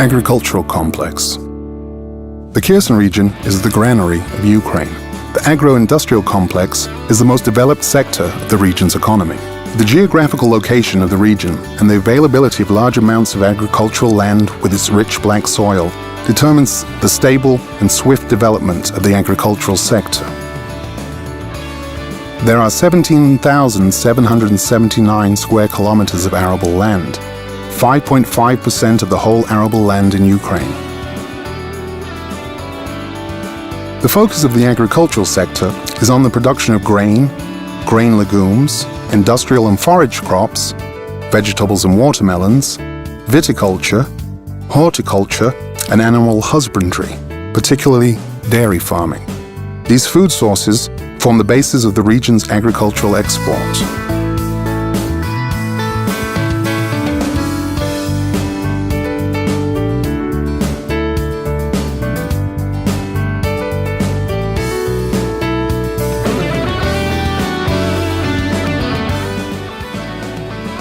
Agricultural complex. The Kherson region is the granary of Ukraine. The agro-industrial complex is the most developed sector of the region's economy. The geographical location of the region and the availability of large amounts of agricultural land with its rich black soil determines the stable and swift development of the agricultural sector. There are 17,779 square kilometers of arable land, 5.5% of the whole arable land in Ukraine. The focus of the agricultural sector is on the production of grain legumes, industrial and forage crops, vegetables and watermelons, viticulture, horticulture, and animal husbandry, particularly dairy farming. These food sources form the basis of the region's agricultural export.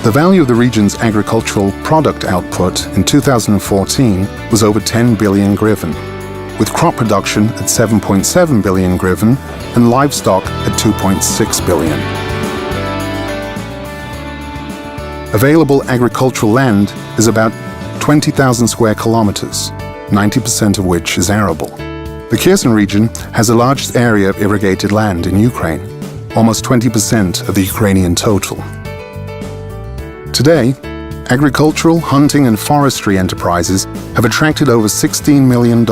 The value of the region's agricultural product output in 2014 was over 10 billion hryvnia, with crop production at 7.7 billion hryvnia and livestock at 2.6 billion. Available agricultural land is about 20,000 square kilometers, 90% of which is arable. The Kherson region has the largest area of irrigated land in Ukraine, almost 20% of the Ukrainian total. Today, agricultural, hunting and forestry enterprises have attracted over $16 million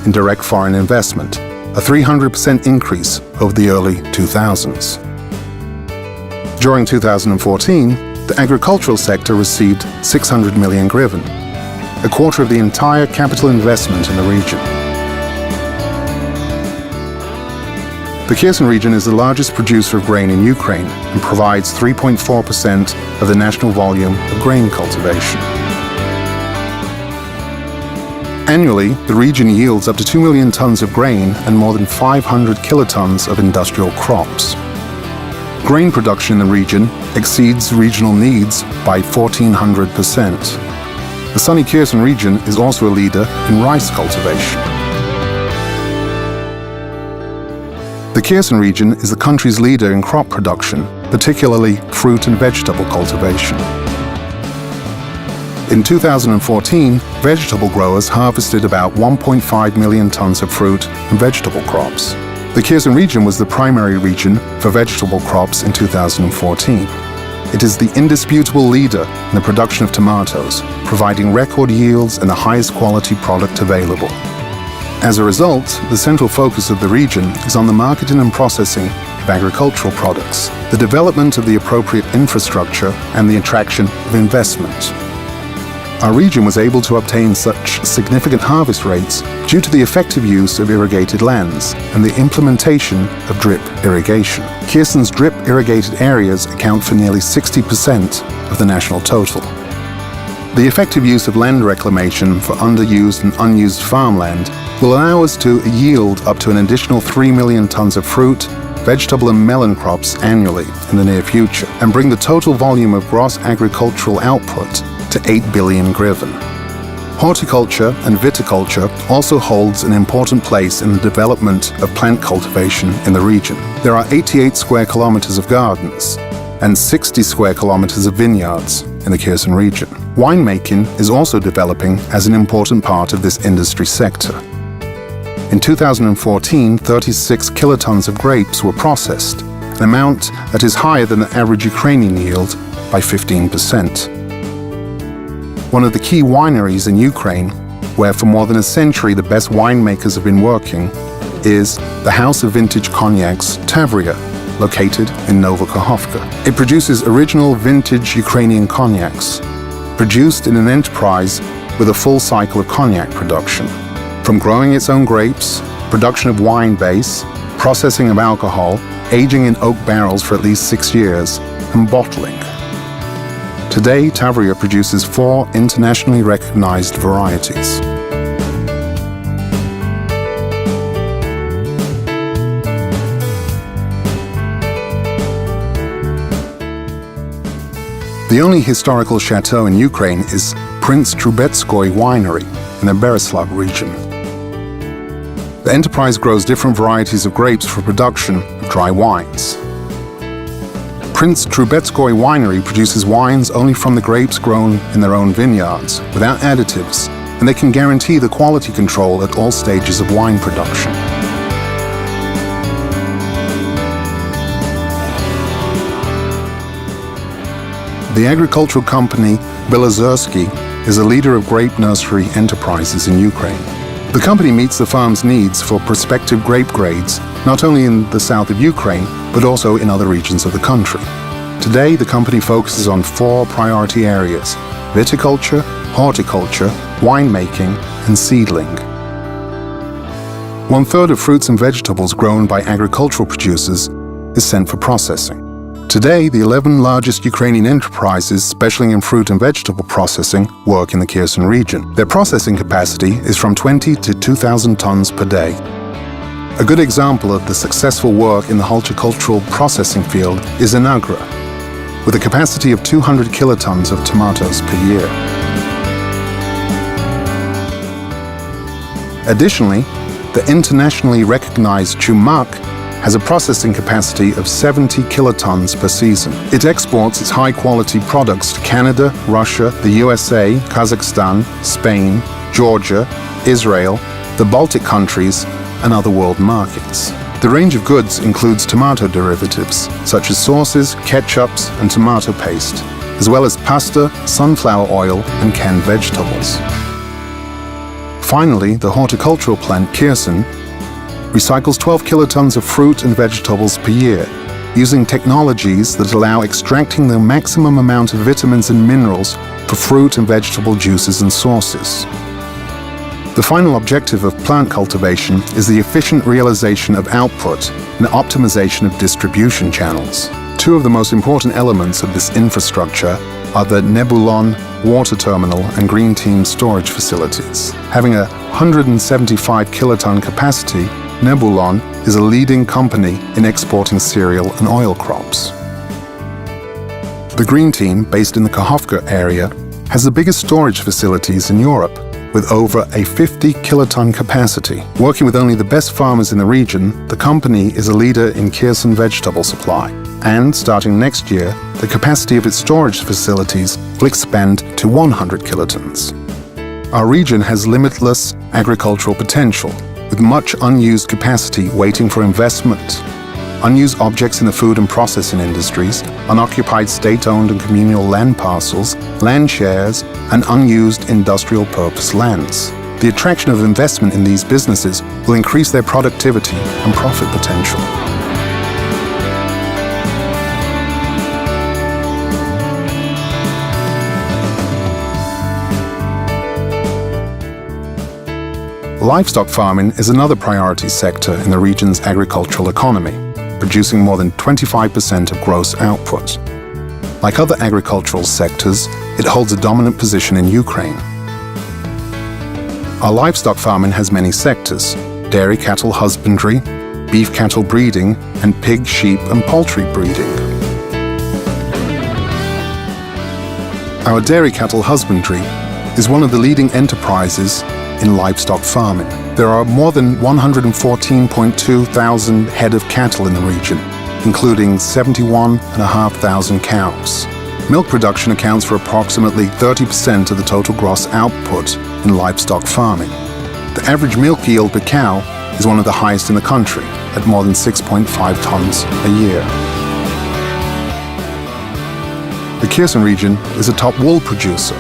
in direct foreign investment, a 300% increase over the early 2000s. During 2014, the agricultural sector received 600 million hryvnia, a quarter of the entire capital investment in the region. The Kherson region is the largest producer of grain in Ukraine and provides 3.4% of the national volume of grain cultivation. Annually, the region yields up to 2 million tons of grain and more than 500 kilotons of industrial crops. Grain production in the region exceeds regional needs by 1,400%. The sunny Kherson region is also a leader in rice cultivation. The Kherson region is the country's leader in crop production, particularly fruit and vegetable cultivation. In 2014, vegetable growers harvested about 1.5 million tons of fruit and vegetable crops. The Kherson region was the primary region for vegetable crops in 2014. It is the indisputable leader in the production of tomatoes, providing record yields and the highest quality product available. As a result, the central focus of the region is on the marketing and processing of agricultural products, the development of the appropriate infrastructure, and the attraction of investment. Our region was able to obtain such significant harvest rates due to the effective use of irrigated lands and the implementation of drip irrigation. Kherson's drip irrigated areas account for nearly 60% of the national total. The effective use of land reclamation for underused and unused farmland will allow us to yield up to an additional 3 million tons of fruit, vegetable and melon crops annually in the near future, and bring the total volume of gross agricultural output to 8 billion hryvnia. Horticulture and viticulture also holds an important place in the development of plant cultivation in the region. There are 88 square kilometers of gardens and 60 square kilometers of vineyards in the Kherson region. Winemaking is also developing as an important part of this industry sector. In 2014, 36 kilotons of grapes were processed, an amount that is higher than the average Ukrainian yield by 15%. One of the key wineries in Ukraine, where for more than a century the best winemakers have been working, is the House of Vintage Cognacs Tavria, located in Novokakhovka. It produces original vintage Ukrainian cognacs, produced in an enterprise with a full cycle of cognac production, from growing its own grapes, production of wine base, processing of alcohol, aging in oak barrels for at least 6 years, and bottling. Today, Tavria produces 4 internationally recognized varieties. The only historical chateau in Ukraine is Prince Trubetskoy Winery in the Bereslav region. The enterprise grows different varieties of grapes for production of dry wines. Prince Trubetskoy Winery produces wines only from the grapes grown in their own vineyards, without additives, and they can guarantee the quality control at all stages of wine production. The agricultural company Belozerski is a leader of grape nursery enterprises in Ukraine. The company meets the farm's needs for prospective grape grades, not only in the south of Ukraine, but also in other regions of the country. Today, the company focuses on 4 priority areas: viticulture, horticulture, winemaking, and seedling. 1/3 of fruits and vegetables grown by agricultural producers is sent for processing. Today, the 11 largest Ukrainian enterprises specializing in fruit and vegetable processing work in the Kherson region. Their processing capacity is from 20 to 2,000 tons per day. A good example of the successful work in the horticultural processing field is Inagra, with a capacity of 200 kilotons of tomatoes per year. Additionally, the internationally recognized Chumak has a processing capacity of 70 kilotons per season. It exports its high-quality products to Canada, Russia, the USA, Kazakhstan, Spain, Georgia, Israel, the Baltic countries, and other world markets. The range of goods includes tomato derivatives, such as sauces, ketchups, and tomato paste, as well as pasta, sunflower oil, and canned vegetables. Finally, the horticultural plant Kherson recycles 12 kilotons of fruit and vegetables per year, using technologies that allow extracting the maximum amount of vitamins and minerals for fruit and vegetable juices and sauces. The final objective of plant cultivation is the efficient realization of output and optimization of distribution channels. 2 of the most important elements of this infrastructure are the Nebulon water terminal and Green Team storage facilities. Having a 175 kiloton capacity, Nebulon is a leading company in exporting cereal and oil crops. The Green Team, based in the Kakhovka area, has the biggest storage facilities in Europe, with over a 50 kiloton capacity. Working with only the best farmers in the region, the company is a leader in Kherson vegetable supply. And starting next year, the capacity of its storage facilities will expand to 100 kilotons. Our region has limitless agricultural potential, with much unused capacity waiting for investment. Unused objects in the food and processing industries, unoccupied state-owned and communal land parcels, land shares, and unused industrial purpose lands. The attraction of investment in these businesses will increase their productivity and profit potential. Livestock farming is another priority sector in the region's agricultural economy, producing more than 25% of gross output. Like other agricultural sectors, it holds a dominant position in Ukraine. Our livestock farming has many sectors: dairy cattle husbandry, beef cattle breeding, and pig, sheep, and poultry breeding. Our dairy cattle husbandry is one of the leading enterprises in livestock farming. There are more than 114.2 thousand head of cattle in the region, including 71,500 cows. Milk production accounts for approximately 30% of the total gross output in livestock farming. The average milk yield per cow is one of the highest in the country, at more than 6.5 tons a year. The Kherson region is a top wool producer,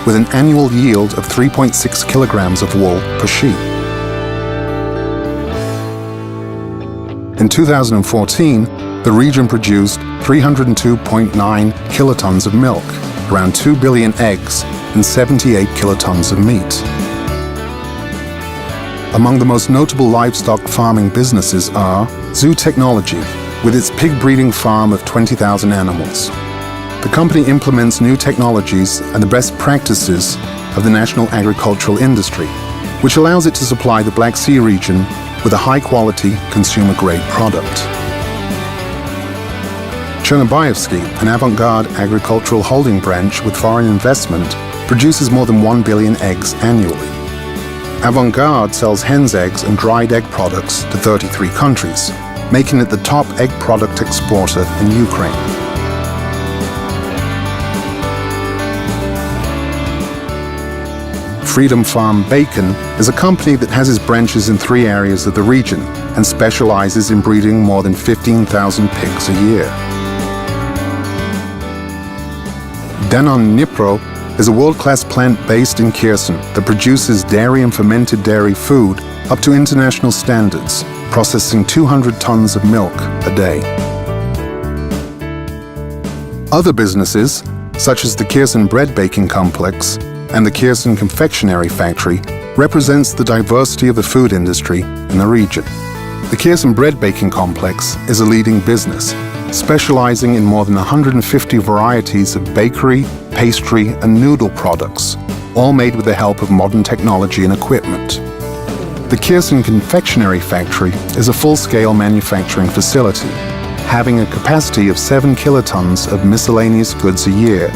with an annual yield of 3.6 kilograms of wool per sheep. In 2014, the region produced 302.9 kilotons of milk, around 2 billion eggs, and 78 kilotons of meat. Among the most notable livestock farming businesses are Zoo Technology, with its pig breeding farm of 20,000 animals. The company implements new technologies and the best practices of the national agricultural industry, which allows it to supply the Black Sea region with a high-quality, consumer-grade product. Chernobyevsky, an avant-garde agricultural holding branch with foreign investment, produces more than 1 billion eggs annually. Avant-Garde sells hen's eggs and dried egg products to 33 countries, making it the top egg product exporter in Ukraine. Freedom Farm Bacon is a company that has its branches in 3 areas of the region and specializes in breeding more than 15,000 pigs a year. Danon Dnipro is a world-class plant based in Kherson that produces dairy and fermented dairy food up to international standards, processing 200 tons of milk a day. Other businesses, such as the Kherson Bread Baking Complex and the Kherson Confectionery Factory, represents the diversity of the food industry in the region. The Kherson Bread Baking Complex is a leading business, specializing in more than 150 varieties of bakery, pastry, and noodle products, all made with the help of modern technology and equipment. The Kherson Confectionery Factory is a full-scale manufacturing facility, having a capacity of 7 kilotons of miscellaneous goods a year,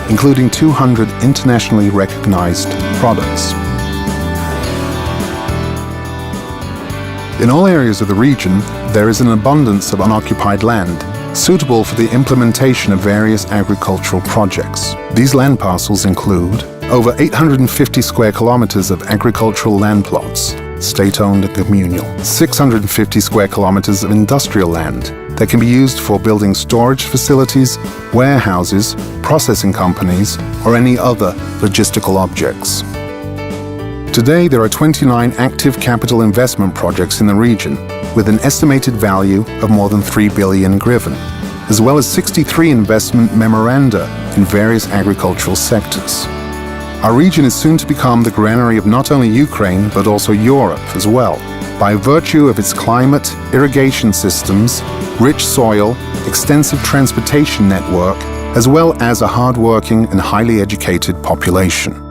including 200 internationally recognized products. In all areas of the region, there is an abundance of unoccupied land, suitable for the implementation of various agricultural projects. These land parcels include over 850 square kilometers of agricultural land plots, state-owned and communal, 650 square kilometers of industrial land that can be used for building storage facilities, warehouses, processing companies, or any other logistical objects. Today, there are 29 active capital investment projects in the region, with an estimated value of more than 3 billion hryvnia, as well as 63 investment memoranda in various agricultural sectors. Our region is soon to become the granary of not only Ukraine, but also Europe as well, by virtue of its climate, irrigation systems, rich soil, extensive transportation network, as well as a hard-working and highly educated population.